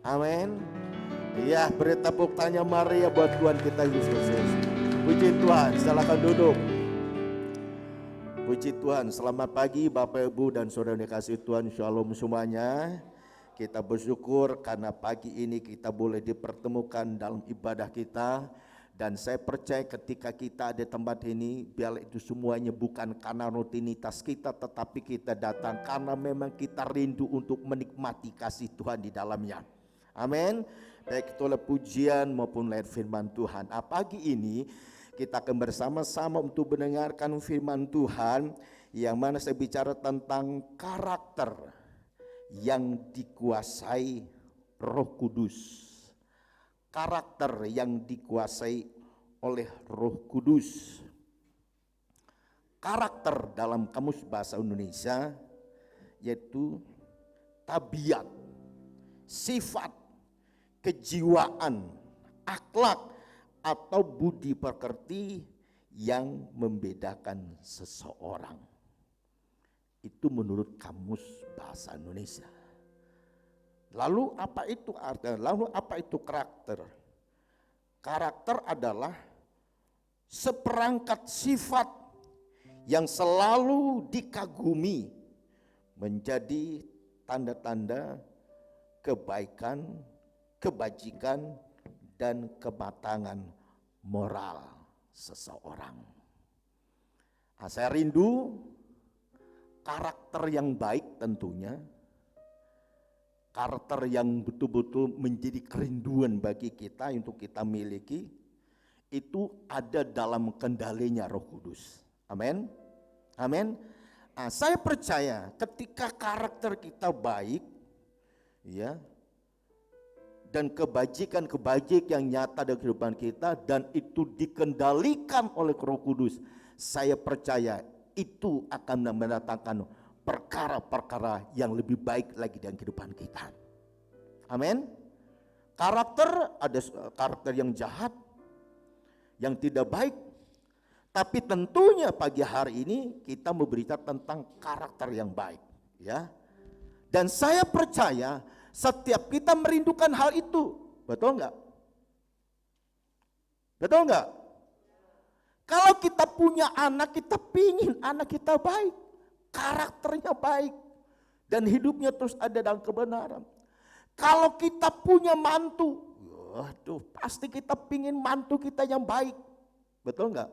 Amin. Iya, beri tepuk tangan Maria buat Tuhan kita Yesus Kristus. Puji Tuhan, silakan duduk. Puji Tuhan, selamat pagi Bapak Ibu dan Saudara yang dikasihi Tuhan, Shalom semuanya. Kita bersyukur karena pagi ini kita boleh dipertemukan dalam ibadah kita. Dan saya percaya ketika kita ada di tempat ini, biar itu semuanya bukan karena rutinitas kita, tetapi kita datang karena memang kita rindu untuk menikmati kasih Tuhan di dalamnya. Amin. Baik itu oleh pujian maupun oleh firman Tuhan. Pagi ini kita akan bersama-sama untuk mendengarkan firman Tuhan, yang mana saya bicara tentang karakter yang dikuasai Roh Kudus. Karakter yang dikuasai oleh Roh Kudus. Karakter dalam Kamus Bahasa Indonesia yaitu tabiat, sifat, kejiwaan, akhlak atau budi pekerti yang membedakan seseorang. Itu menurut Kamus Bahasa Indonesia. Lalu apa itu artinya? Lalu apa itu karakter? Karakter adalah seperangkat sifat yang selalu dikagumi, menjadi tanda-tanda kebaikan, kebajikan, dan kematangan moral seseorang. Saya rindu karakter yang baik tentunya. Karakter yang betul-betul menjadi kerinduan bagi kita untuk kita miliki, itu ada dalam kendalinya Roh Kudus. Amin. Amin. Saya percaya ketika karakter kita baik, ya, dan kebajikan yang nyata dalam kehidupan kita, dan itu dikendalikan oleh Roh Kudus, saya percaya itu akan mendatangkan perkara-perkara yang lebih baik lagi dalam kehidupan kita. Amin. Karakter, ada karakter yang jahat, yang tidak baik. Tapi tentunya pagi hari ini kita berbicara tentang karakter yang baik, ya. Dan saya percaya setiap kita merindukan hal itu. Betul enggak? Betul enggak? Kalau kita punya anak, kita pingin anak kita baik, karakternya baik, dan hidupnya terus ada dalam kebenaran. Kalau kita punya mantu, waduh, pasti kita pingin mantu kita yang baik. Betul enggak?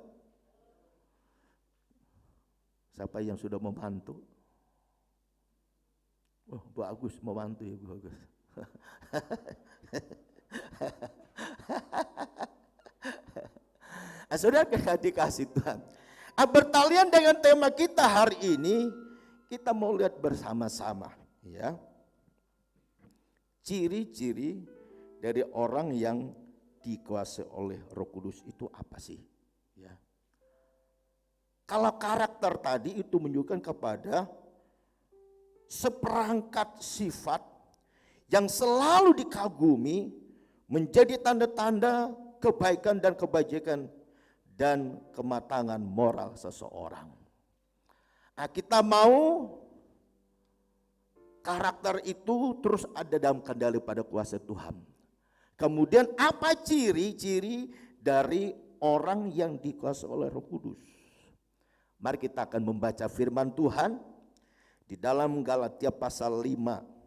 Siapa yang sudah membantu? Oh, bagus membantu ya, bagus. Saudara dikasih Tuhan. Bertalian dengan tema kita hari ini, kita mau lihat bersama-sama, ya. Ciri-ciri dari orang yang dikuasai oleh Roh Kudus itu apa sih? Ya. Kalau karakter tadi itu menunjukkan kepada seperangkat sifat yang selalu dikagumi, menjadi tanda-tanda kebaikan dan kebajikan dan kematangan moral seseorang. Kita mau karakter itu terus ada dalam kendali pada kuasa Tuhan. Kemudian apa ciri-ciri dari orang yang dikuasai oleh Roh Kudus? Mari kita akan membaca firman Tuhan di dalam Galatia pasal 5.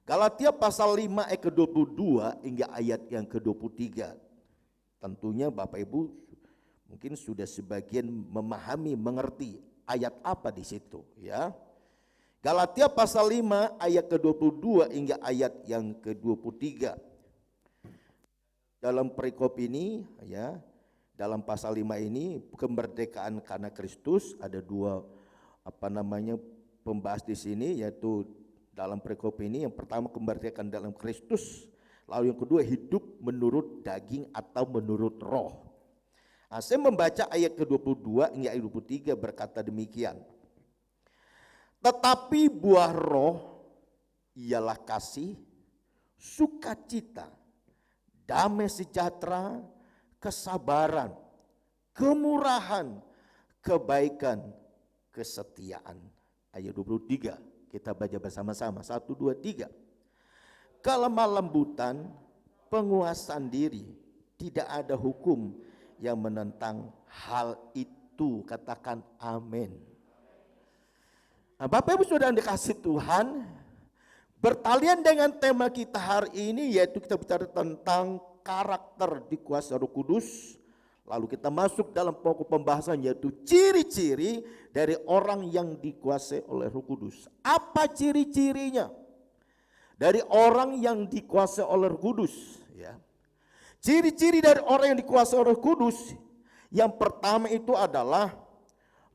Galatia pasal 5 ayat ke-22 hingga ayat yang ke-23. Tentunya Bapak Ibu mungkin sudah sebagian memahami, mengerti ayat apa di situ, ya. Galatia pasal 5 ayat ke-22 hingga ayat yang ke-23. Dalam perikop ini, ya, dalam pasal 5 ini kemerdekaan karena Kristus, ada dua pembahas di sini, yaitu dalam perikop ini yang pertama kemerdekaan dalam Kristus, lalu yang kedua hidup menurut daging atau menurut roh. Saya membaca ayat ke-22 hingga ayat 23 berkata demikian. Tetapi buah roh ialah kasih, sukacita, damai sejahtera, kesabaran, kemurahan, kebaikan, kesetiaan. Ayat 23. Kita baca bersama-sama. 1, 2, 3. Kelemah lembutan, penguasaan diri, tidak ada hukum yang menentang hal itu. Katakan amin. Nah, Bapak Ibu Saudara yang dikasih Tuhan, bertalian dengan tema kita hari ini, yaitu kita bicara tentang karakter dikuasai Roh Kudus. Lalu kita masuk dalam pokok pembahasan, yaitu ciri-ciri dari orang yang dikuasai oleh Roh Kudus. Apa ciri-cirinya dari orang yang dikuasai oleh Roh Kudus? Ya. Ciri-ciri dari orang yang dikuasai oleh Roh Kudus, yang pertama itu adalah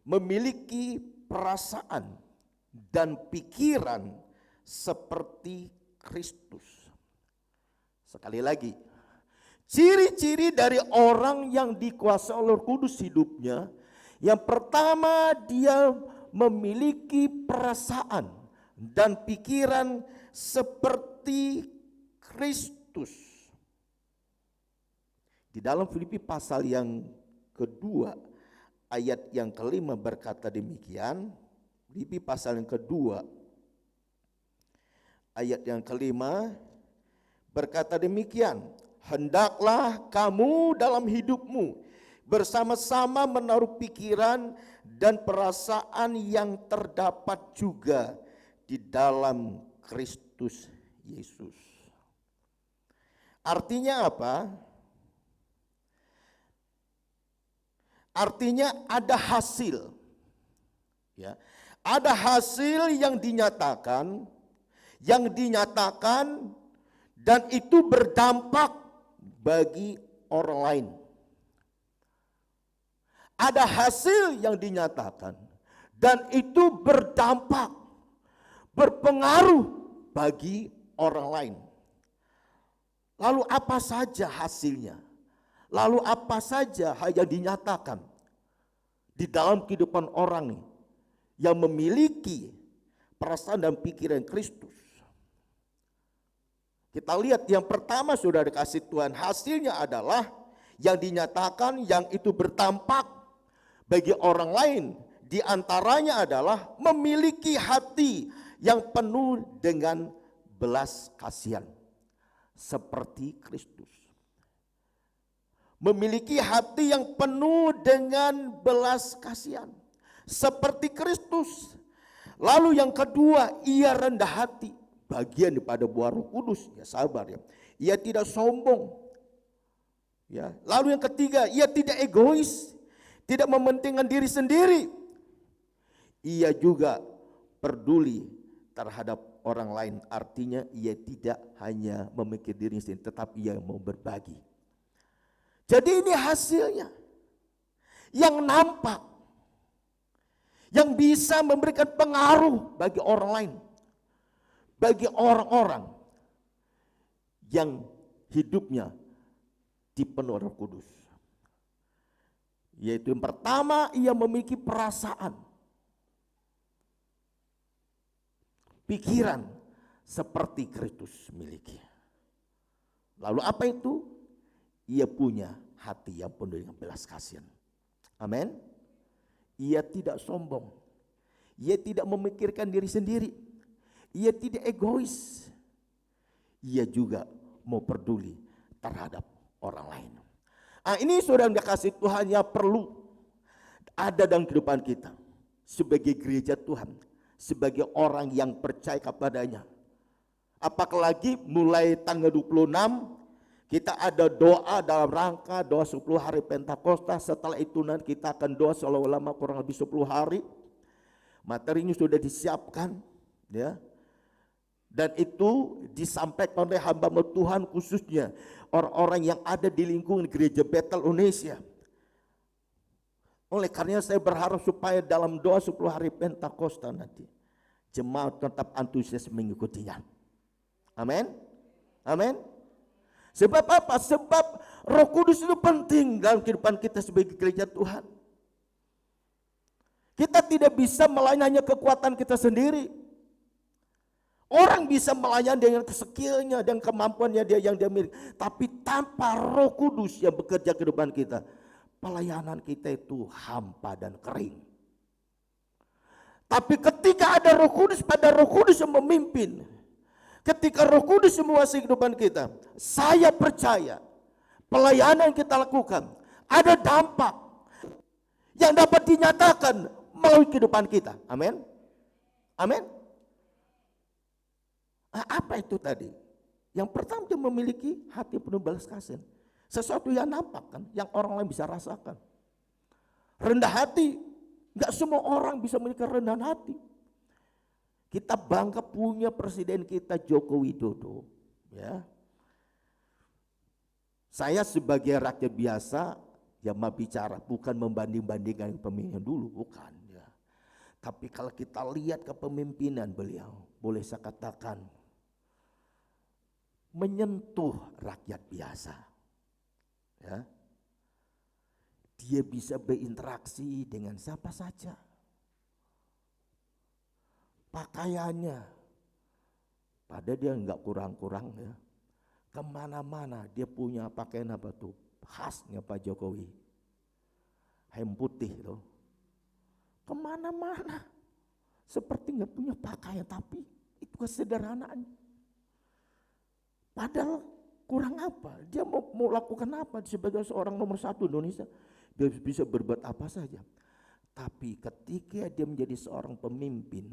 memiliki perasaan dan pikiran seperti Kristus. Sekali lagi, ciri-ciri dari orang yang dikuasai oleh Roh Kudus hidupnya, yang pertama dia memiliki perasaan dan pikiran seperti Kristus. Di dalam Filipi pasal yang kedua, ayat yang kelima berkata demikian. Filipi pasal yang kedua, ayat yang kelima berkata demikian. Hendaklah kamu dalam hidupmu bersama-sama menaruh pikiran dan perasaan yang terdapat juga di dalam Kristus Yesus. Artinya apa? Artinya ada hasil. Ya. Ada hasil yang dinyatakan dan itu berdampak bagi orang lain. Ada hasil yang dinyatakan dan itu berdampak, berpengaruh bagi orang lain. Lalu apa saja hasilnya? Lalu apa saja hal yang dinyatakan di dalam kehidupan orang yang memiliki perasaan dan pikiran Kristus? Kita lihat yang pertama, sudah dikasih Tuhan, hasilnya adalah yang dinyatakan yang itu berdampak bagi orang lain. Di antaranya adalah memiliki hati yang penuh dengan belas kasihan seperti Kristus. Memiliki hati yang penuh dengan belas kasihan seperti Kristus. Lalu yang kedua, ia rendah hati. Bagian daripada buah Roh Kudus, ya sabar ya. Ia tidak sombong. Ya. Lalu yang ketiga, ia tidak egois, tidak mementingkan diri sendiri. Ia juga peduli terhadap orang lain. Artinya ia tidak hanya memikir diri sendiri, tetapi ia mau berbagi. Jadi ini hasilnya yang nampak, yang bisa memberikan pengaruh bagi orang lain, bagi orang-orang yang hidupnya dipenuhi Roh Kudus. Yaitu yang pertama, ia memiliki perasaan, pikiran seperti Kristus miliki. Lalu apa itu? Ia punya hati yang penuh dengan belas kasihan. Amin. Ia tidak sombong. Ia tidak memikirkan diri sendiri. Ia tidak egois. Ia juga mau peduli terhadap orang lain. Nah, ini saudara yang dikasih Tuhan yang perlu ada dalam kehidupan kita sebagai gereja Tuhan, sebagai orang yang percaya kepadanya. Apalagi mulai tanggal 26 kita ada doa dalam rangka doa 10 hari Pentakosta. Setelah itu nanti kita akan doa selama kurang lebih 10 hari. Materinya sudah disiapkan, ya. Dan itu disampaikan oleh hamba Tuhan, khususnya orang-orang yang ada di lingkungan gereja Betel Indonesia. Oleh karena saya berharap supaya dalam doa 10 hari Pentakosta nanti jemaat tetap antusias mengikutinya. Amin. Amin. Sebab apa? Sebab Roh Kudus itu penting dalam kehidupan kita sebagai gereja Tuhan. Kita tidak bisa melayani hanya kekuatan kita sendiri. Orang bisa melayani dengan skillnya dan kemampuannya dia yang dia miliki. Tapi tanpa Roh Kudus yang bekerja kehidupan kita, pelayanan kita itu hampa dan kering. Tapi ketika ada Roh Kudus, pada Roh Kudus yang memimpin, ketika Roh Kudus menguasai kehidupan kita, saya percaya pelayanan yang kita lakukan ada dampak yang dapat dinyatakan melalui kehidupan kita. Amin. Amin. Apa itu tadi? Yang pertama, dia memiliki hati penuh belas kasihan. Sesuatu yang nampak kan, yang orang lain bisa rasakan. Rendah hati, nggak semua orang bisa memiliki rendahan hati. Kita bangga punya presiden kita Joko Widodo. Ya. Saya sebagai rakyat biasa yang mau bicara, bukan membanding-bandingkan pemimpinan dulu, bukan. Ya. Tapi kalau kita lihat kepemimpinan beliau, boleh saya katakan menyentuh rakyat biasa. Ya. Dia bisa berinteraksi dengan siapa saja. Pakaiannya, pada dia nggak kurang-kurang ya. Kemana-mana dia punya pakaian apa tuh? Khasnya Pak Jokowi. Hem putih loh. Kemana-mana. Seperti nggak punya pakaian, tapi itu kesederhanaan. Padahal kurang apa? Dia mau lakukan apa sebagai seorang nomor 1 Indonesia? Dia bisa berbuat apa saja. Tapi ketika dia menjadi seorang pemimpin,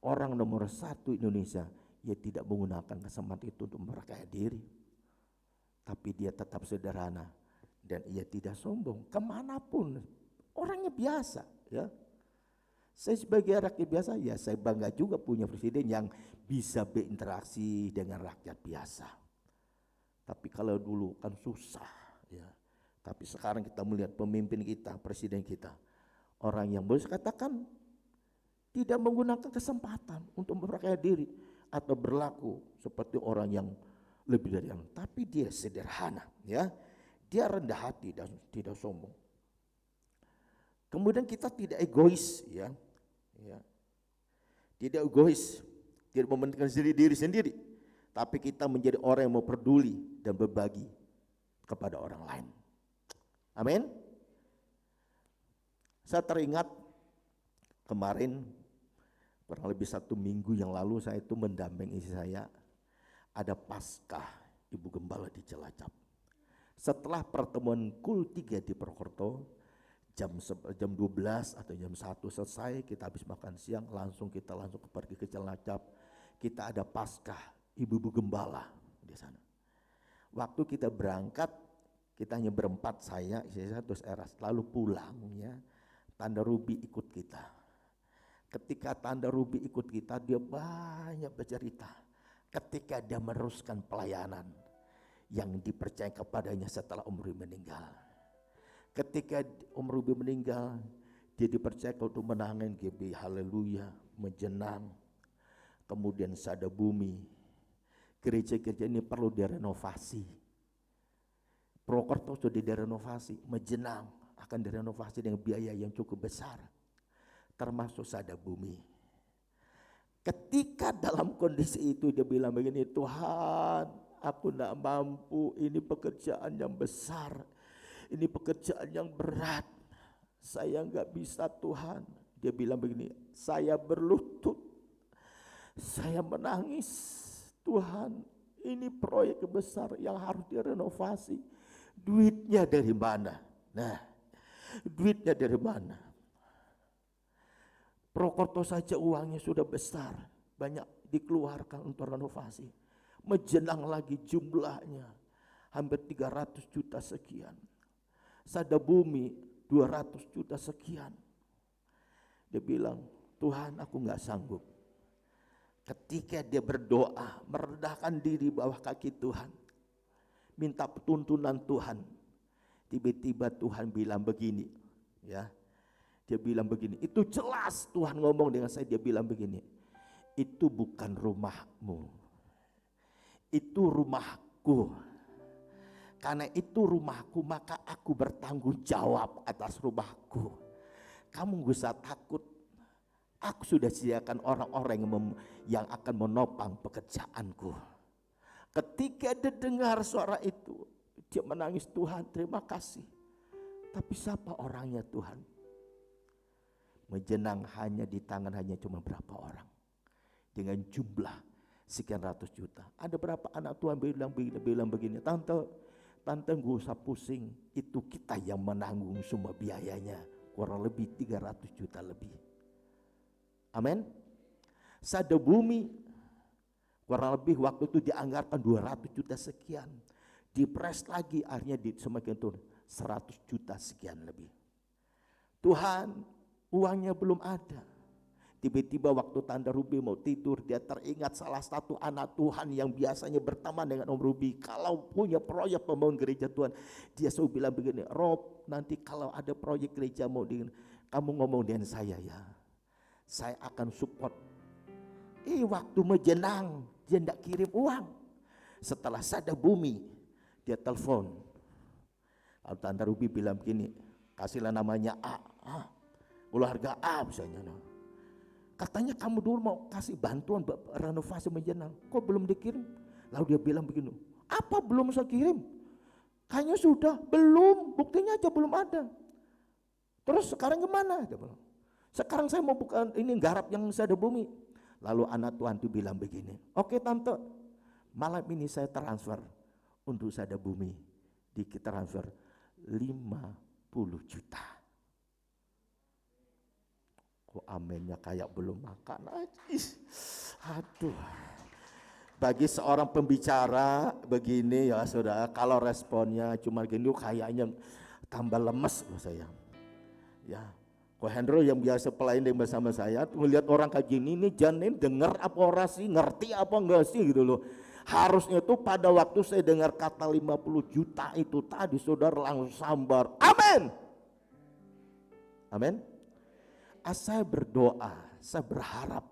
orang nomor 1 Indonesia, ia tidak menggunakan kesempatan itu untuk memperkaya diri. Tapi dia tetap sederhana dan ia tidak sombong. Kemanapun, orangnya biasa. Ya. Saya sebagai rakyat biasa, ya saya bangga juga punya presiden yang bisa berinteraksi dengan rakyat biasa. Tapi kalau dulu kan susah. Ya. Tapi sekarang kita melihat pemimpin kita, presiden kita, orang yang boleh katakan tidak menggunakan kesempatan untuk memperkaya diri atau berlaku seperti orang yang lebih dari yang, tapi dia sederhana, ya, dia rendah hati dan tidak sombong. Kemudian kita tidak egois, ya, tidak egois, tidak mementingkan diri sendiri, tapi kita menjadi orang yang mau peduli dan berbagi kepada orang lain. Amin. Saya teringat kemarin kurang lebih 1 minggu yang lalu saya itu mendampingi istri saya, ada Paskah Ibu Gembala di Cilacap. Setelah pertemuan KUL 3 di Purwokerto, jam 12 atau jam 1 selesai, kita habis makan siang, kita langsung pergi ke Cilacap. Kita ada Paskah Ibu Gembala di sana. Waktu kita berangkat, kita hanya berempat, saya terus Eras, lalu pulang ya. Tanda Ruby ikut kita. Ketika Tanda Ruby ikut kita, dia banyak bercerita. Ketika dia meneruskan pelayanan yang dipercaya kepadanya setelah Om Ruby meninggal. Ketika Om Ruby meninggal, dia dipercaya untuk menangani GB Haleluya, Menjenang, kemudian Sada Bumi. Gereja-gereja ini perlu direnovasi. Purwokerto sudah direnovasi, Menjenang akan direnovasi dengan biaya yang cukup besar, termasuk Sada Bumi. Ketika dalam kondisi itu dia bilang begini, Tuhan, aku tidak mampu, ini pekerjaan yang besar, ini pekerjaan yang berat, saya enggak bisa Tuhan. Dia bilang begini, saya berlutut, saya menangis, Tuhan, ini proyek besar yang harus direnovasi, duitnya dari mana? Nah, duitnya dari mana? Purwokerto saja uangnya sudah besar, banyak dikeluarkan untuk renovasi. Menjenang lagi jumlahnya, hampir 300 juta sekian. Sada Bumi 200 juta sekian. Dia bilang, Tuhan aku gak sanggup. Ketika dia berdoa, merendahkan diri bawah kaki Tuhan, minta tuntunan Tuhan, tiba-tiba Tuhan bilang begini, ya. Dia bilang begini, itu jelas Tuhan ngomong dengan saya, dia bilang begini, itu bukan rumahmu, itu rumahku. Karena itu rumahku, maka aku bertanggung jawab atas rumahku. Kamu gak usah takut, aku sudah sediakan orang-orang yang akan menopang pekerjaanku. Ketika dia dengar suara itu, dia menangis, Tuhan terima kasih. Tapi siapa orangnya Tuhan? Menjenang hanya di tangan hanya cuma berapa orang. Dengan jumlah sekian ratus juta. Ada berapa anak Tuhan bilang begini, tante gak usah pusing, itu kita yang menanggung semua biayanya. Kurang lebih 300 juta lebih. Amin. Sada bumi kurang lebih waktu itu dianggarkan 200 juta sekian. Dipres lagi akhirnya semakin turun 100 juta sekian lebih. Tuhan, uangnya belum ada. Tiba-tiba waktu Tante Ruby mau tidur, dia teringat salah satu anak Tuhan yang biasanya berteman dengan Om Ruby. Kalau punya proyek pembangunan gereja Tuhan, dia selalu bilang begini, Rob, nanti kalau ada proyek gereja mau kamu ngomong dengan saya ya. Saya akan support. Waktu menjenang, dia tidak kirim uang. Setelah sada bumi, dia telepon. Lalu Tante Ruby bilang begini, kasihlah namanya A. Keluarga A misalnya. Katanya kamu dulu mau kasih bantuan renovasi menjenang, kok belum dikirim? Lalu dia bilang begini, apa belum saya kirim? Kayaknya sudah, belum, buktinya aja belum ada. Terus sekarang gimana? Sekarang saya mau bukan ini garap yang sada bumi. Lalu anak Tuhan itu bilang begini, oke tante, malam ini saya transfer untuk sada bumi, transfer 50 juta. Amennya kayak belum makan aja. Aduh. Bagi seorang pembicara begini ya saudara, kalau responnya cuma gini kayaknya tambah lemes loh saya. Ya, Ko Hendro yang biasa pelayan bersama saya melihat orang kayak gini nih, jangan dengar apa orasi, ngerti apa enggak sih gitu loh. Harusnya tuh pada waktu saya dengar kata 50 juta itu tadi saudara langsung sambar. Amin. Amin. Saya berdoa, saya berharap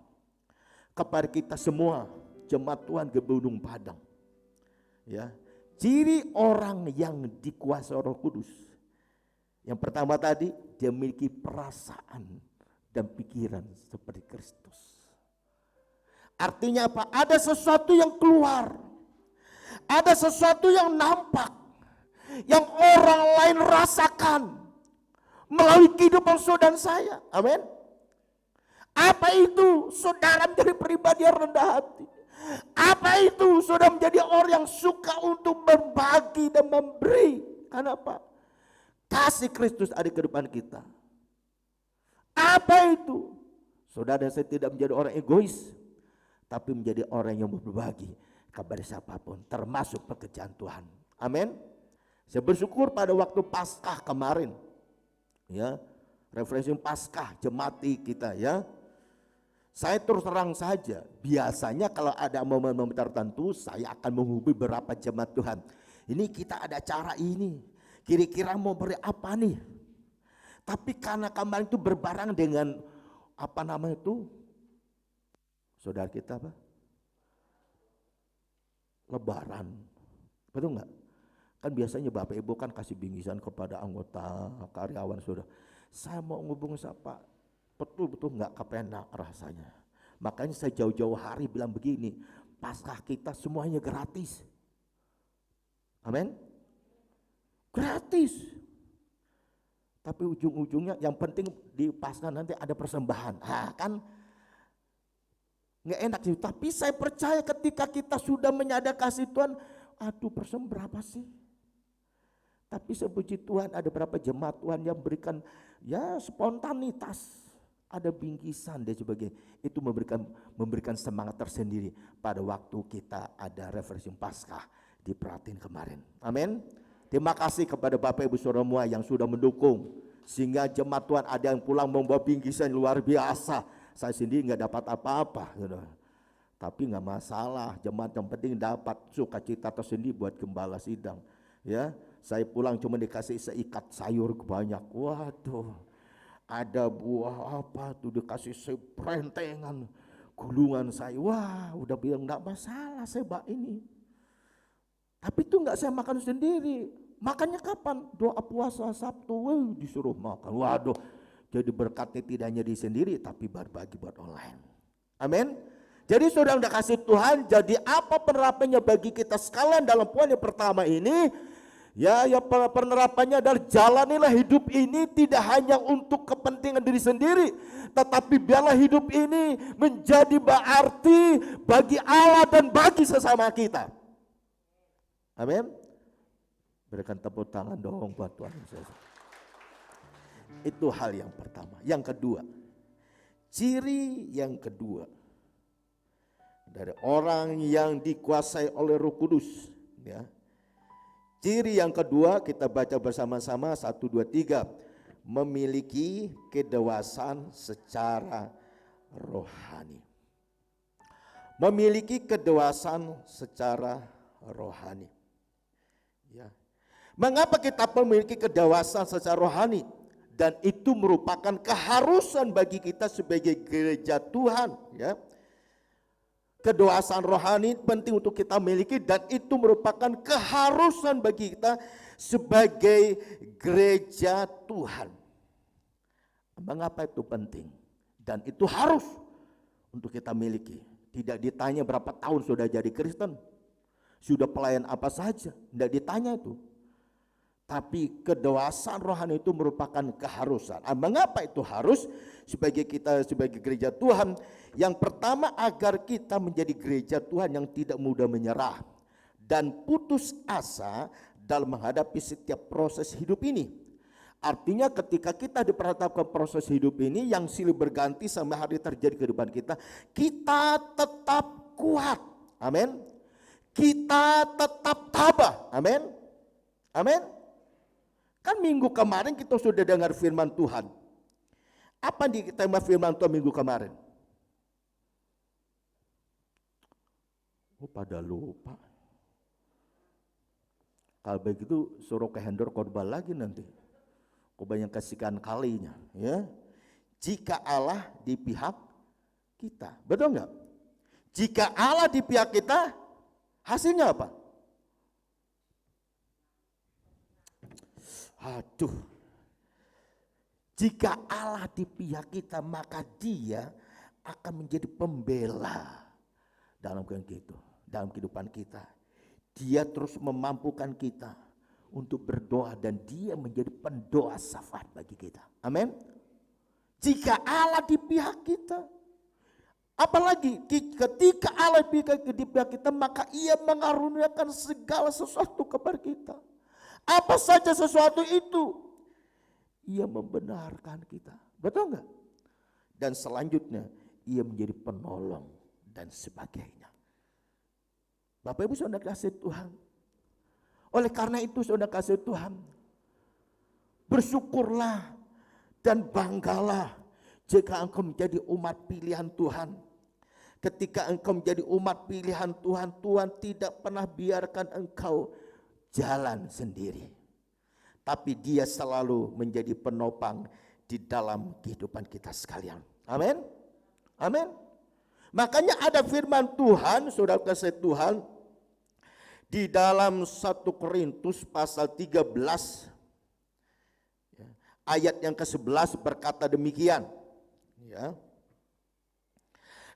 kepada kita semua jemaat Tuhan Gebudung Padang. Ya, ciri orang yang dikuasai Roh Kudus. Yang pertama tadi, dia memiliki perasaan dan pikiran seperti Kristus. Artinya apa? Ada sesuatu yang keluar. Ada sesuatu yang nampak. Yang orang lain rasakan. Melalui kehidupan saudara saya. Amin. Apa itu? Saudara menjadi pribadi yang rendah hati. Apa itu? Saudara menjadi orang yang suka untuk berbagi dan memberi. Kenapa? Kasih Kristus ada di depan kita. Apa itu? Saudara, saya tidak menjadi orang egois, tapi menjadi orang yang berbagi kepada siapapun, termasuk pekerjaan Tuhan. Amin. Saya bersyukur pada waktu Paskah kemarin. Ya, refreshing Paskah jemaati kita ya. Saya terus terang saja, biasanya kalau ada momen-momen tertentu saya akan menghubungi beberapa jemaat Tuhan. Ini kita ada acara ini, kira-kira mau beri apa nih? Tapi karena kemarin itu berbareng dengan apa namanya itu? Saudara kita apa? Lebaran. Betul enggak? Kan biasanya Bapak Ibu kan kasih bingkisan kepada anggota karyawan saudara. Saya mau ngubung siapa? Betul-betul enggak kepenak rasanya. Makanya saya jauh-jauh hari bilang begini, Paskah kita semuanya gratis. Amin. Gratis. Tapi ujung-ujungnya yang penting di Paskah nanti ada persembahan. Kan enggak enak sih. Tapi saya percaya ketika kita sudah menyadar kasih Tuhan, aduh persembahan berapa sih? Tapi sepuji Tuhan ada berapa jemaat Tuhan yang berikan ya spontanitas, ada bingkisan dan sebagainya. Itu memberikan semangat tersendiri pada waktu kita ada refreshing Paskah di Pratin kemarin. Amin. Terima kasih kepada Bapak Ibu Saudara semua yang sudah mendukung sehingga jemaat Tuhan ada yang pulang membawa bingkisan luar biasa. Saya sendiri nggak dapat apa-apa, gitu. Tapi nggak masalah. Jemaat yang penting dapat sukacita tersendiri buat gembala sidang. Ya, saya pulang cuma dikasih seikat sayur banyak. Waduh, ada buah apa tuh dikasih seprentengan gulungan saya. Wah, udah bilang nggak masalah saya bak ini. Tapi itu nggak saya makan sendiri. Makannya kapan? Doa puasa Sabtu, disuruh makan. Waduh, jadi berkatnya tidak hanya di sendiri, tapi berbagi buat online. Amin. Jadi saudara udah kasih Tuhan, jadi apa penerapannya bagi kita sekalian dalam poin yang pertama ini? Ya, penerapannya adalah jalanilah hidup ini tidak hanya untuk kepentingan diri sendiri, tetapi biarlah hidup ini menjadi berarti bagi Allah dan bagi sesama kita. Amin. Berikan tepuk tangan dong buat Tuhan Yesus. Itu hal yang pertama. Yang kedua, ciri yang kedua dari orang yang dikuasai oleh Roh Kudus, ya. Ciri yang kedua kita baca bersama-sama 1, 2, 3. Memiliki kedewasaan secara rohani. Memiliki kedewasaan secara rohani. Ya. Mengapa kita memiliki kedewasaan secara rohani? Dan itu merupakan keharusan bagi kita sebagai gereja Tuhan, ya. Kedewasaan rohani penting untuk kita miliki dan itu merupakan keharusan bagi kita sebagai gereja Tuhan. Mengapa itu penting? Dan itu harus untuk kita miliki. Tidak ditanya berapa tahun sudah jadi Kristen, sudah pelayan apa saja, tidak ditanya itu. Tapi kedewasaan rohani itu merupakan keharusan. Mengapa itu harus sebagai kita sebagai gereja Tuhan? Yang pertama, agar kita menjadi gereja Tuhan yang tidak mudah menyerah dan putus asa dalam menghadapi setiap proses hidup ini. Artinya ketika kita diperhadapkan proses hidup ini yang silih berganti sampai hari terjadi kehidupan kita, kita tetap kuat. Amin. Kita tetap tabah. Amin. Amin. Kan minggu kemarin kita sudah dengar firman Tuhan. Apa di tema firman Tuhan minggu kemarin? Oh, pada lupa. Kalau begitu suruh ke handle khotbah lagi nanti. Kebanyakan kasihkan kalinya, ya. Jika Allah di pihak kita, betul nggak? Jika Allah di pihak kita, hasilnya apa? Aduh, jika Allah di pihak kita maka Dia akan menjadi pembela dalam kehidupan kita. Dia terus memampukan kita untuk berdoa dan Dia menjadi pendoa syafaat bagi kita. Amin. Jika Allah di pihak kita, apalagi ketika Allah di pihak kita maka Ia mengaruniakan segala sesuatu kepada kita. Apa saja sesuatu itu, Ia membenarkan kita. Betul enggak? Dan selanjutnya, Ia menjadi penolong dan sebagainya. Bapak Ibu saudara kasih Tuhan. Oleh karena itu saudara kasih Tuhan, bersyukurlah dan banggalah jika engkau menjadi umat pilihan Tuhan. Ketika engkau menjadi umat pilihan Tuhan, Tuhan tidak pernah biarkan engkau jalan sendiri, tapi Dia selalu menjadi penopang di dalam kehidupan kita sekalian. Amin. Amin. Makanya ada firman Tuhan, saudara kasih Tuhan, di dalam 1 Korintus pasal 13 ayat yang ke-11 berkata demikian, ya.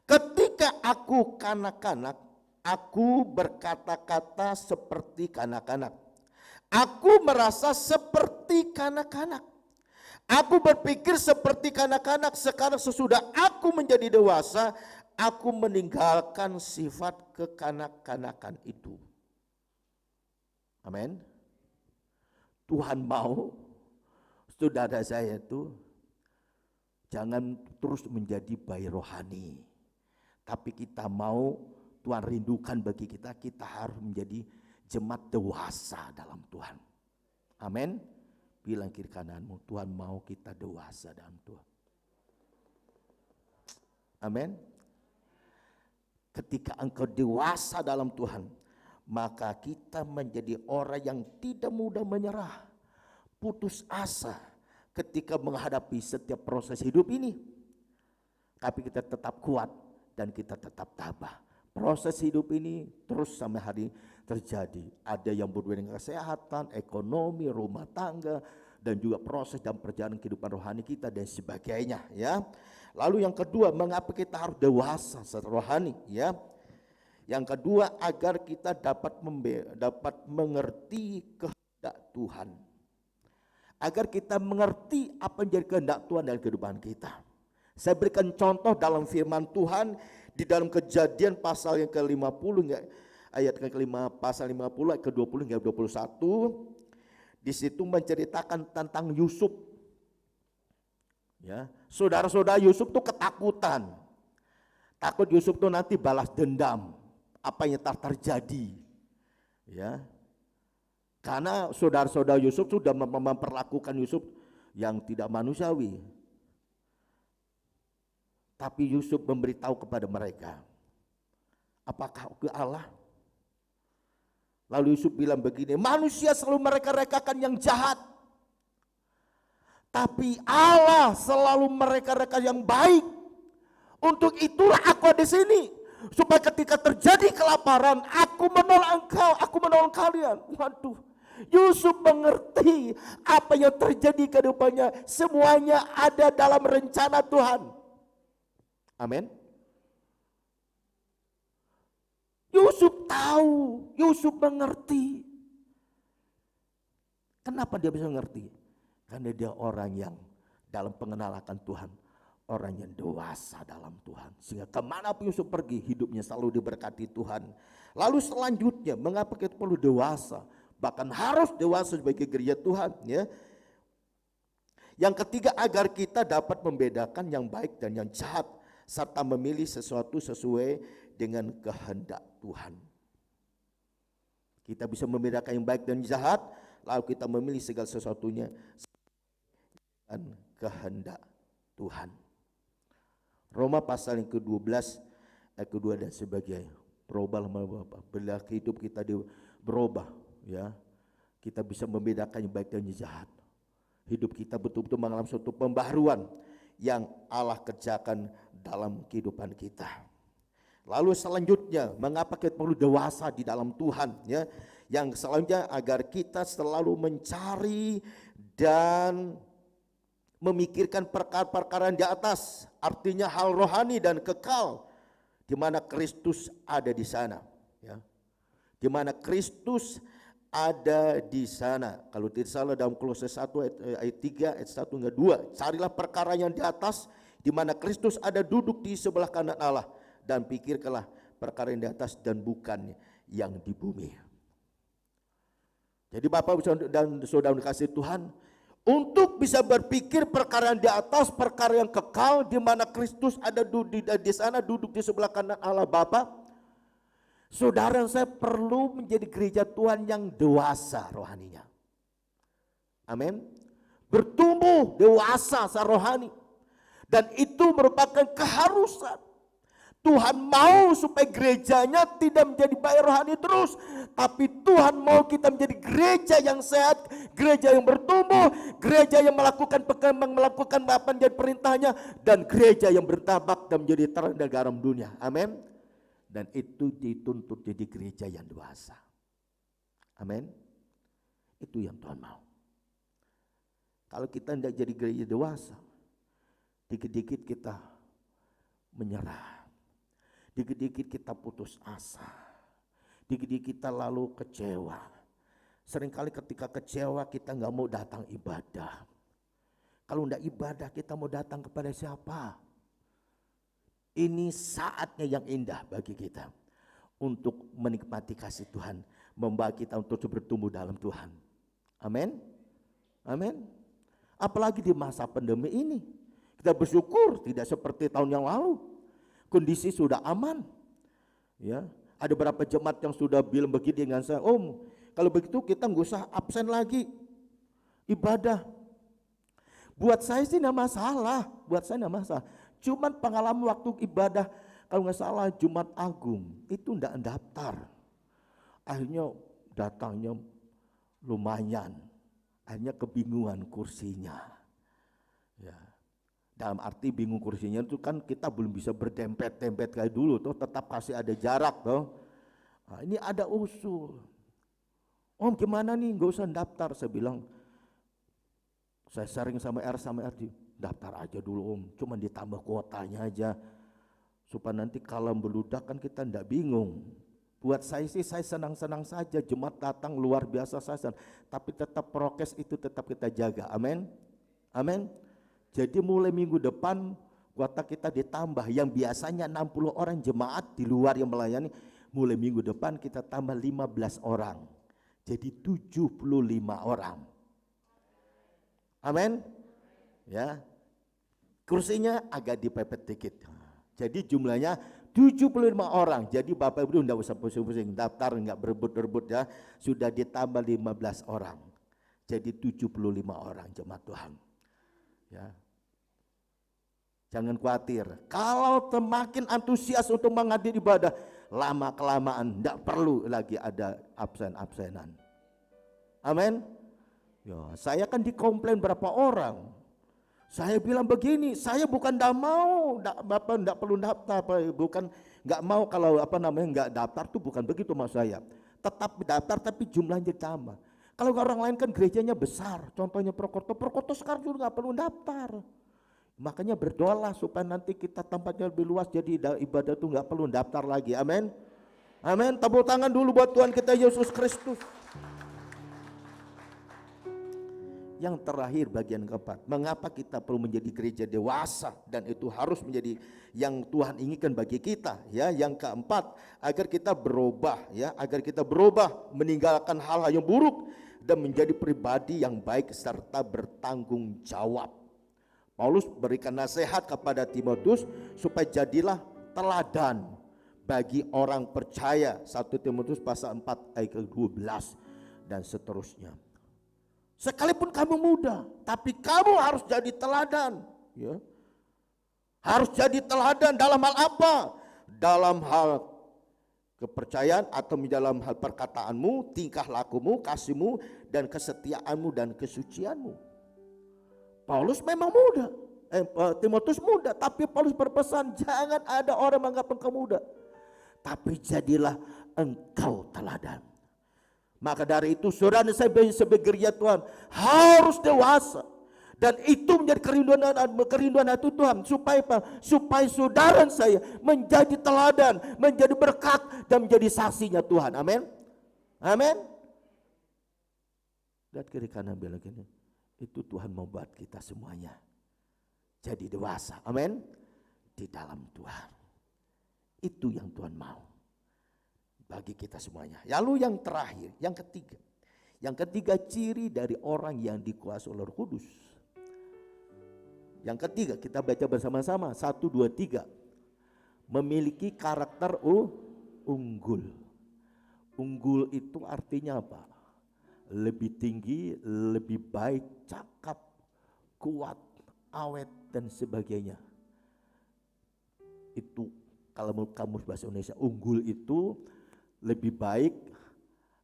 Ketika aku kanak-kanak, aku berkata-kata seperti kanak-kanak. Aku merasa seperti kanak-kanak. Aku berpikir seperti kanak-kanak. Sekarang sesudah aku menjadi dewasa, aku meninggalkan sifat kekanak-kanakan itu. Amin. Tuhan mau saudara saya itu jangan terus menjadi bayi rohani. Tapi kita mau Tuhan rindukan bagi kita, kita harus menjadi jemaat dewasa dalam Tuhan. Amin. Bilang kiri kananmu, Tuhan mau kita dewasa dalam Tuhan. Amin. Ketika engkau dewasa dalam Tuhan, maka kita menjadi orang yang tidak mudah menyerah, putus asa ketika menghadapi setiap proses hidup ini. Tapi kita tetap kuat dan kita tetap tabah. Proses hidup ini terus sampai hari terjadi. Ada yang berhubungan dengan kesehatan, ekonomi, rumah tangga, dan juga proses dan perjalanan kehidupan rohani kita dan sebagainya, ya. Lalu yang kedua, mengapa kita harus dewasa secara rohani, ya? Yang kedua, agar kita dapat mengerti kehendak Tuhan. Agar kita mengerti apa yang jadi kehendak Tuhan dalam kehidupan kita. Saya berikan contoh dalam firman Tuhan di dalam Kejadian pasal yang ke-50 ayat ke-5 pasal 50 ayat ke-20 hingga 21. Di situ menceritakan tentang Yusuf. Ya, saudara-saudara Yusuf tuh ketakutan. Takut Yusuf tuh nanti balas dendam apa yang terjadi. Ya. Karena saudara-saudara Yusuf sudah memperlakukan Yusuf yang tidak manusiawi. Tapi Yusuf memberitahu kepada mereka, apakah ke Allah? Lalu Yusuf bilang begini, manusia selalu mereka-rekakan yang jahat, tapi Allah selalu mereka-reka yang baik. Untuk itulah aku ada di sini, supaya ketika terjadi kelaparan, aku menolong engkau, aku menolong kalian. Waduh, Yusuf mengerti apa yang terjadi ke depannya, semuanya ada dalam rencana Tuhan. Amin. Yusuf tahu, Yusuf mengerti. Kenapa dia bisa mengerti? Karena dia orang yang dalam pengenalan Tuhan, orang yang dewasa dalam Tuhan. Sehingga kemanapun Yusuf pergi, hidupnya selalu diberkati Tuhan. Lalu selanjutnya, mengapa kita perlu dewasa? Bahkan harus dewasa sebagai gereja Tuhan. Ya. Yang ketiga, agar kita dapat membedakan yang baik dan yang jahat, serta memilih sesuatu sesuai dengan kehendak Tuhan. Kita bisa membedakan yang baik dan jahat, lalu kita memilih segala sesuatunya dengan kehendak Tuhan. Roma pasal yang ke-12 ayat kedua dan sebagainya. Berubah hidup kita berubah, ya. Kita bisa membedakan yang baik dan yang jahat. Hidup kita betul-betul mengalami suatu pembaharuan yang Allah kerjakan dalam kehidupan kita. Lalu selanjutnya, mengapa kita perlu dewasa di dalam Tuhan, ya? Yang selanjutnya, agar kita selalu mencari dan memikirkan perkara-perkara di atas, artinya hal rohani dan kekal, di mana Kristus ada di sana, ya. Di mana Kristus ada di sana. Kalau tidak salah dalam Kolose 1 ayat 3 ayat 1 hingga 2, carilah perkara yang di atas, di mana Kristus ada duduk di sebelah kanan Allah, dan pikirkanlah perkara yang di atas dan bukan yang di bumi. Jadi Bapak dan Saudara dikasih Tuhan, untuk bisa berpikir perkara yang di atas, perkara yang kekal, di mana Kristus ada di sana duduk di sebelah kanan Allah Bapa. Saudara, saya perlu menjadi gereja Tuhan yang dewasa rohaninya. Amin. Bertumbuh dewasa secara rohani. Dan itu merupakan keharusan. Tuhan mau supaya gerejanya tidak menjadi baik rohani terus, tapi Tuhan mau kita menjadi gereja yang sehat, gereja yang bertumbuh, gereja yang melakukan apa yang menjadi perintahnya, dan gereja yang bertabak dan menjadi terang dan garam dunia. Amin. Dan itu dituntut jadi gereja yang dewasa. Amin. Itu yang Tuhan mau. Kalau kita tidak jadi gereja dewasa, dikit-dikit kita menyerah, dikit-dikit kita putus asa, dikit-dikit kita lalu kecewa. Seringkali ketika kecewa kita nggak mau datang ibadah. Kalau tidak ibadah kita mau datang kepada siapa? Ini saatnya yang indah bagi kita untuk menikmati kasih Tuhan, membawa kita untuk bertumbuh dalam Tuhan. Amin. Amin. Apalagi di masa pandemi ini, kita bersyukur tidak seperti tahun yang lalu. Kondisi sudah aman. Ya, ada beberapa jemaat yang sudah bilang begini dengan saya, Om, kalau begitu kita nggak usah absen lagi ibadah. Buat saya sih tidak masalah, Cuman pengalaman waktu ibadah, kalau nggak salah Jumat Agung, itu tidak daftar. Akhirnya datangnya lumayan, akhirnya kebingungan kursinya. Ya. Dalam arti bingung kursinya itu kan kita belum bisa berdempet-dempet kayak dulu, toh tetap kasih ada jarak toh. Nah, ini ada usul. Om gimana nih, nggak usah daftar. Saya bilang, saya sharing sama RD, daftar aja dulu Om, cuma ditambah kuotanya aja, supaya nanti kalau beludak kan kita tidak bingung. Buat saya sih, saya senang-senang saja, jemaat datang luar biasa saya senang. Tapi tetap prokes itu tetap kita jaga, amin. Amin. Jadi mulai minggu depan kuota kita ditambah, yang biasanya 60 orang jemaat di luar yang melayani, mulai minggu depan kita tambah 15 orang. Jadi 75 orang. Amin. Ya. Kursinya agak dipepet dikit. Jadi jumlahnya 75 orang. Jadi Bapak Ibu enggak usah pusing-pusing, daftar enggak berebut-rebut ya. Sudah ditambah 15 orang. Jadi 75 orang jemaat Tuhan. Ya. Jangan khawatir. Kalau semakin antusias untuk menghadiri ibadah, lama kelamaan enggak perlu lagi ada absen-absenan. Amin. Ya, saya kan dikomplain berapa orang. Saya bilang begini, saya bukan enggak mau, Bapak enggak perlu daftar, bukan enggak mau kalau enggak daftar tuh bukan begitu maksud saya. Tetap daftar tapi jumlahnya tambah. Kalau orang lain kan gerejanya besar, contohnya Prokoto sekarang juga enggak perlu daftar. Makanya berdoalah supaya nanti kita tempatnya lebih luas, jadi ibadah itu enggak perlu daftar lagi. Amin. Amin. Tepuk tangan dulu buat Tuhan kita Yesus Kristus. Yang terakhir bagian keempat, mengapa kita perlu menjadi gereja dewasa dan itu harus menjadi yang Tuhan inginkan bagi kita ya. Yang keempat, agar kita berubah ya, agar kita berubah meninggalkan hal-hal yang buruk dan menjadi pribadi yang baik serta bertanggung jawab. Paulus berikan nasihat kepada Timotius supaya jadilah teladan bagi orang percaya. 1 Timotius pasal 4 ayat ke-12 dan seterusnya. Sekalipun kamu muda, tapi kamu harus jadi teladan. Ya. Harus jadi teladan dalam hal apa? Dalam hal kepercayaan atau dalam hal perkataanmu, tingkah lakumu, kasihmu, dan kesetiaanmu dan kesucianmu. Paulus memang muda, Timotius muda, tapi Paulus berpesan jangan ada orang menganggap engkau muda, tapi jadilah engkau teladan. Maka dari itu saudara saya sebagai gereja Tuhan harus dewasa. Dan itu menjadi kerinduan hati Tuhan. Supaya apa? Supaya saudara saya menjadi teladan, menjadi berkat dan menjadi saksinya Tuhan. Amin. Amin. Lihat kiri kanan bilang gini, itu Tuhan mau buat kita semuanya jadi dewasa. Amin. Di dalam Tuhan. Itu yang Tuhan mau bagi kita semuanya. Lalu yang terakhir, yang ketiga. Yang ketiga ciri dari orang yang dikuasai oleh Roh Kudus. Yang ketiga kita baca bersama-sama. 1, 2, 3. Memiliki karakter unggul. Unggul itu artinya apa? Lebih tinggi, lebih baik, cakap, kuat, awet dan sebagainya. Itu kalau menurut kamus bahasa Indonesia, unggul itu lebih baik,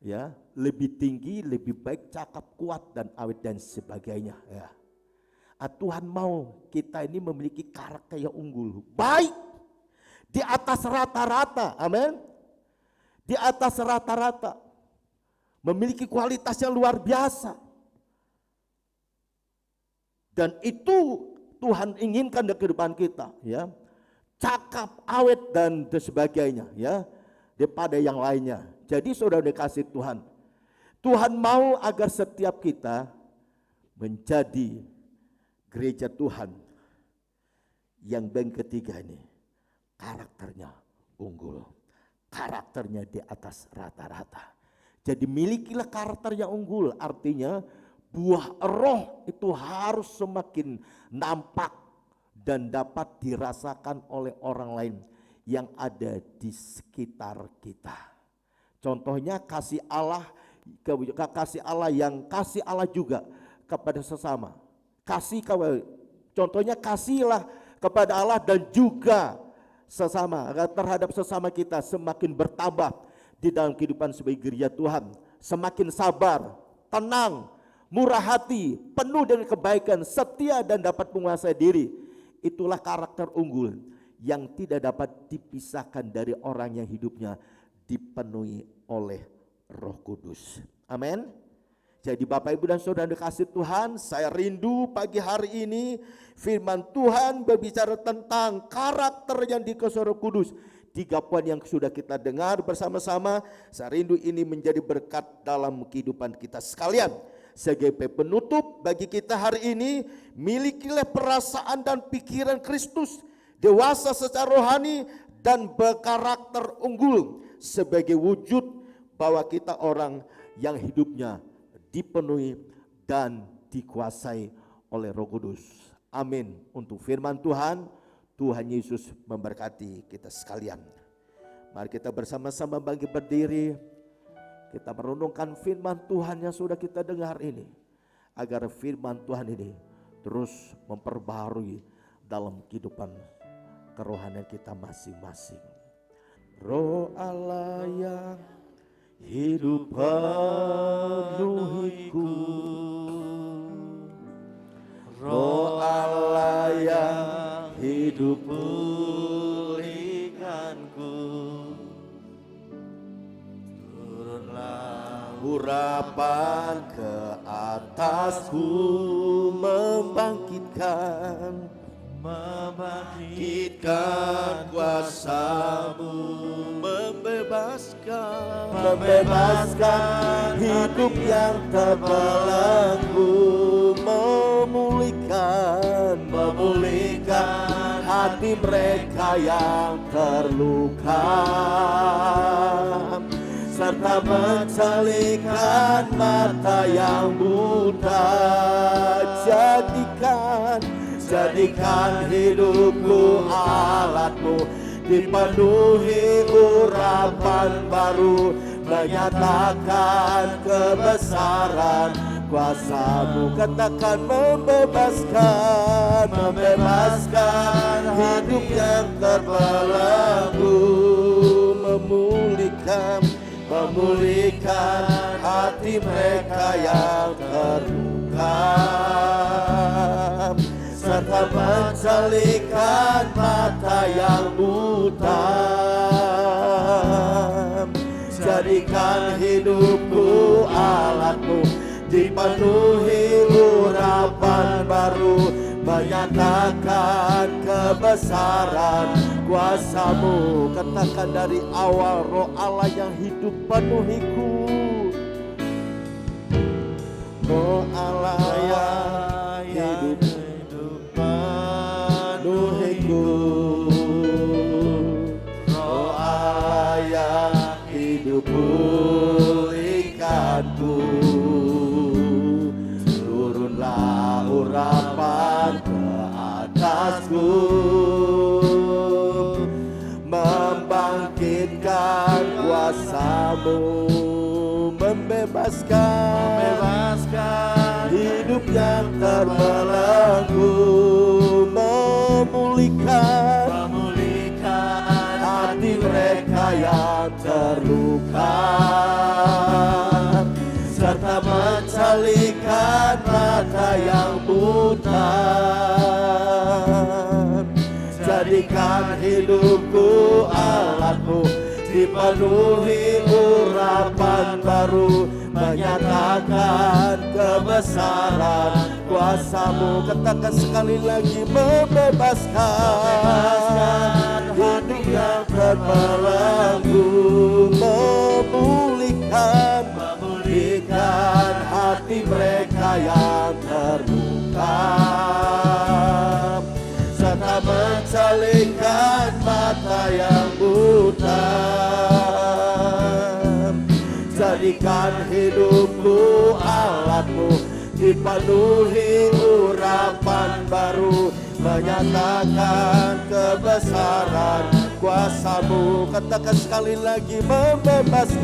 ya, lebih tinggi, lebih baik, cakap, kuat dan awet dan sebagainya. Ya. Tuhan mau kita ini memiliki karakter yang unggul, baik, di atas rata-rata, amin. Di atas rata-rata, memiliki kualitas yang luar biasa. Dan itu Tuhan inginkan dalam kehidupan kita, ya, cakap, awet dan sebagainya, ya. Daripada yang lainnya. Jadi saudara dikasih Tuhan, Tuhan mau agar setiap kita menjadi gereja Tuhan yang ketiga ini karakternya unggul, karakternya di atas rata-rata. Jadi milikilah karakter yang unggul, artinya buah roh itu harus semakin nampak dan dapat dirasakan oleh orang lain yang ada di sekitar kita. Contohnya kasih Allah yang kasih Allah juga kepada sesama. Contohnya kasihlah kepada Allah dan juga sesama, terhadap sesama kita semakin bertambah di dalam kehidupan sebagai gereja Tuhan. Semakin sabar, tenang, murah hati, penuh dengan kebaikan, setia dan dapat menguasai diri. Itulah karakter unggul yang tidak dapat dipisahkan dari orang yang hidupnya dipenuhi oleh Roh Kudus. Amin. Jadi Bapak Ibu dan Saudara dikasih Tuhan, saya rindu pagi hari ini firman Tuhan berbicara tentang karakter yang dikuasai Roh Kudus 3 poin yang sudah kita dengar bersama-sama. Saya rindu ini menjadi berkat dalam kehidupan kita sekalian. Sebagai penutup bagi kita hari ini, milikilah perasaan dan pikiran Kristus, dewasa secara rohani dan berkarakter unggul, sebagai wujud bahwa kita orang yang hidupnya dipenuhi dan dikuasai oleh Roh Kudus. Amin. Untuk firman Tuhan, Tuhan Yesus memberkati kita sekalian. Mari kita bersama-sama bangkit berdiri. Kita merenungkan firman Tuhan yang sudah kita dengar ini, agar firman Tuhan ini terus memperbaharui dalam kehidupan kerohanian kita masing-masing. Roh Allah yang hidup penuhiku, Roh Allah yang hidup pulihkanku, turunlah urapan ke atasku, membangkitkan kuasa-Mu, membebaskan hidup yang terbelenggu, memulihkan hati mereka yang terluka, serta mencelikan mata yang buta. Jadikan hidupku alat-Mu, dipenuhi urapan baru, menyatakan kebesaran kuasa-Mu. Katakan membebaskan hidup yang terbelenggu, memulihkan hati mereka yang terluka, serta mencelikan mata yang buta. Jadikan hidupku alat-Mu, dipenuhi urapan baru, menyatakan kebesaran kuasa-Mu. Katakan dari awal, Roh Allah yang hidup penuhiku, Roh Allah yang hidup penuhiku, Roh Allah yang hidup pulihkanku, turunlah urapan ke atasku, membangkitkan kuasa-Mu, membebaskan hidup yang terbelenggu, memulihkan hati mereka yang terluka, serta mencelikan mata yang buta. Jadikan hidupku alat-Mu, dipenuhi urapan baru, menyatakan kebesaran kuasa-Mu. Katakan sekali lagi, membebaskan hidup yang terbelenggu, memulihkan hati mereka yang terluka, serta mencelikan mata yang buta. Jadikan hidupku alat-Mu, dipenuhi urapan baru, menyatakan kebesaran kuasa-Mu. Katakan sekali lagi, membebaskan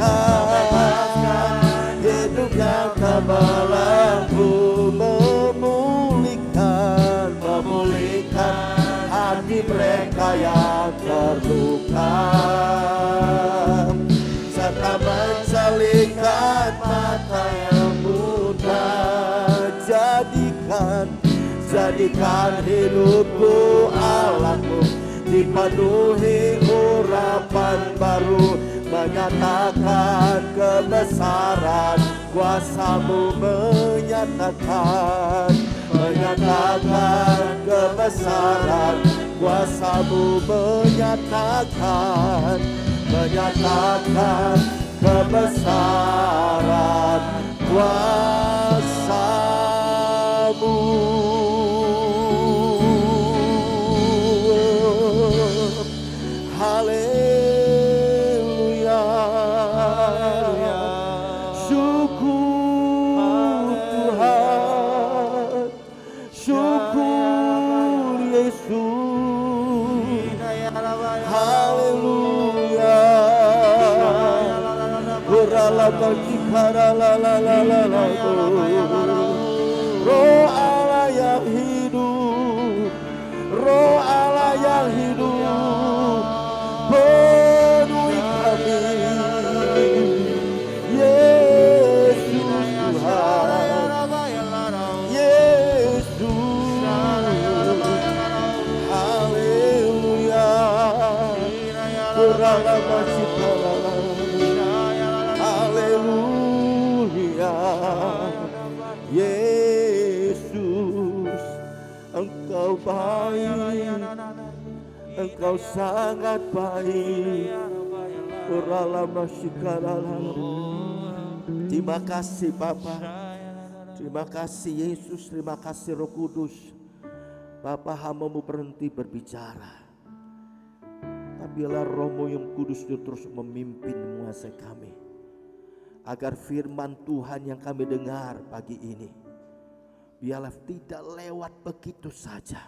hidup yang terbelenggu, memulihkan hati mereka yang terluka, serta mencelikan mata yang buta. Jadikan hidupku alat-Mu, dipenuhi urapan baru, menyatakan kebesaran kuasa-Mu, menyatakan kebesaran Kuasa-Mu menyatakan kebesaran kuasa-Mu. Haleluya. Syukur Tuhan, syukur Yesus. Haleluya. Roh Allah yang hidup, Roh Allah yang hidup, penuhi kami. Yesus Tuhan, Yesus. Haleluya. Haleluya. Yesus, Engkau baik, Engkau sangat baik. Terima kasih Bapa, terima kasih Yesus, terima kasih Roh Kudus. Bapa, hamba-Mu berhenti berbicara, tapi biarlah Roh-Mu yang kudus itu terus memimpin menguasai kami, agar firman Tuhan yang kami dengar pagi ini biarlah tidak lewat begitu saja,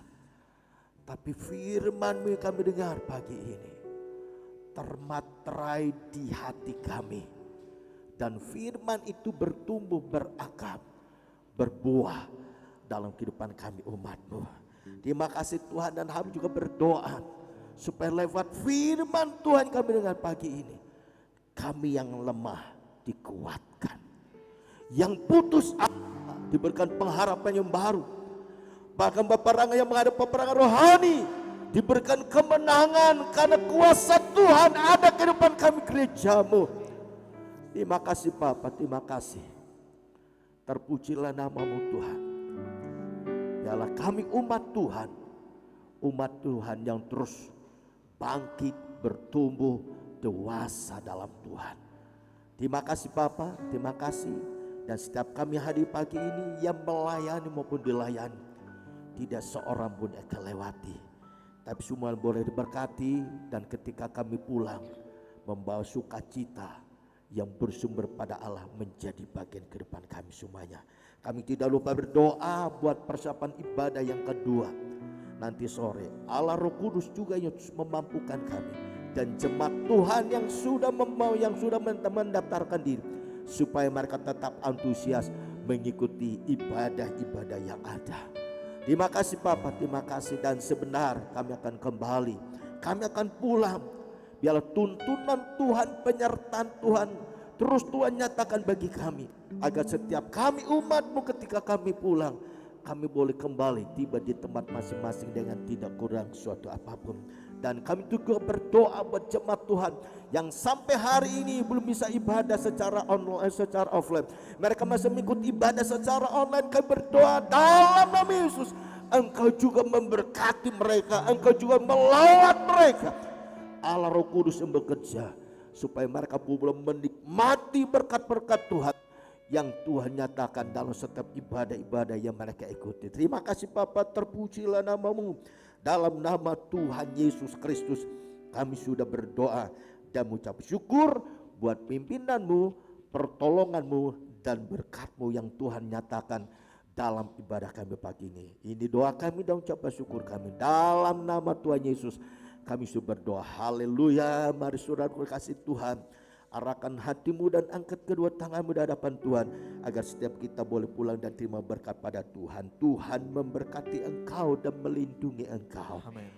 tapi firman-Mu yang kami dengar pagi ini termaterai di hati kami, dan firman itu bertumbuh, berakar, berbuah dalam kehidupan kami umat-Mu. Terima kasih Tuhan, dan kami juga berdoa supaya lewat firman Tuhan kami dengar pagi ini, kami yang lemah dikuatkan, yang putus asa diberikan pengharapan yang baru, bahkan peperangan yang menghadapi peperangan rohani diberikan kemenangan karena kuasa Tuhan ada di depan kami gereja-Mu. Terima kasih Bapa, terima kasih. Terpujilah nama-Mu Tuhan. Biarlah kami umat Tuhan yang terus bangkit, bertumbuh, dewasa dalam Tuhan. Terima kasih Bapa, terima kasih. Dan setiap kami hadir pagi ini yang melayani maupun dilayani, tidak seorang pun yang kelewati, tapi semua boleh diberkati. Dan ketika kami pulang, membawa sukacita yang bersumber pada Allah menjadi bagian kehidupan kami semuanya. Kami tidak lupa berdoa buat persiapan ibadah yang kedua nanti sore. Allah Roh Kudus juga yang memampukan kami, dan jemaat Tuhan yang sudah mendaftarkan diri, supaya mereka tetap antusias mengikuti ibadah-ibadah yang ada. Terima kasih Bapa, terima kasih. Dan sebenar kami akan kembali, kami akan pulang. Biarlah tuntunan Tuhan, penyertaan Tuhan terus Tuhan nyatakan bagi kami, agar setiap kami umat-Mu ketika kami pulang, kami boleh kembali tiba di tempat masing-masing dengan tidak kurang suatu apapun. Dan kami juga berdoa buat jemaat Tuhan yang sampai hari ini belum bisa ibadah secara online, secara offline. Mereka masih mengikuti ibadah secara online. Kami berdoa dalam nama Yesus, Engkau juga memberkati mereka, Engkau juga melawat mereka. Allah Roh Kudus yang bekerja supaya mereka boleh menikmati berkat-berkat Tuhan yang Tuhan nyatakan dalam setiap ibadah-ibadah yang mereka ikuti. Terima kasih Bapa, terpujilah nama-Mu. Dalam nama Tuhan Yesus Kristus kami sudah berdoa dan mengucap syukur buat pimpinan-Mu, pertolongan-Mu, dan berkat-Mu yang Tuhan nyatakan dalam ibadah kami pagi ini. Ini doa kami dan ucapan syukur kami. Dalam nama Tuhan Yesus kami sudah berdoa. Haleluya. Mari saudaraku kasih Tuhan, arahkan hatimu dan angkat kedua tanganmu di hadapan Tuhan, agar setiap kita boleh pulang dan terima berkat pada Tuhan. Tuhan memberkati engkau dan melindungi engkau. Amin.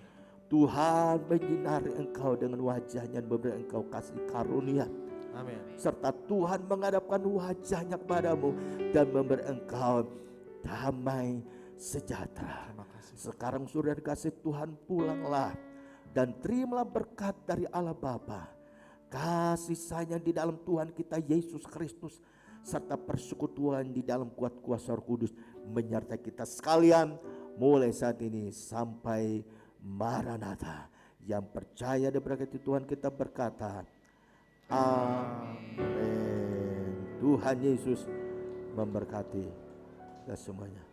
Tuhan menyinari engkau dengan wajahnya dan memberi engkau kasih karunia. Amin. Serta Tuhan menghadapkan wajahnya kepadamu dan memberi engkau damai sejahtera. Sekarang sudah dikasih Tuhan, pulanglah dan terimalah berkat dari Allah Bapa, kasih sayang di dalam Tuhan kita Yesus Kristus, serta persekutuan di dalam kuat kuasa Roh Kudus menyertai kita sekalian mulai saat ini sampai Maranatha. Yang percaya dan berkati Tuhan kita berkata, amin. Tuhan Yesus memberkati kita semuanya.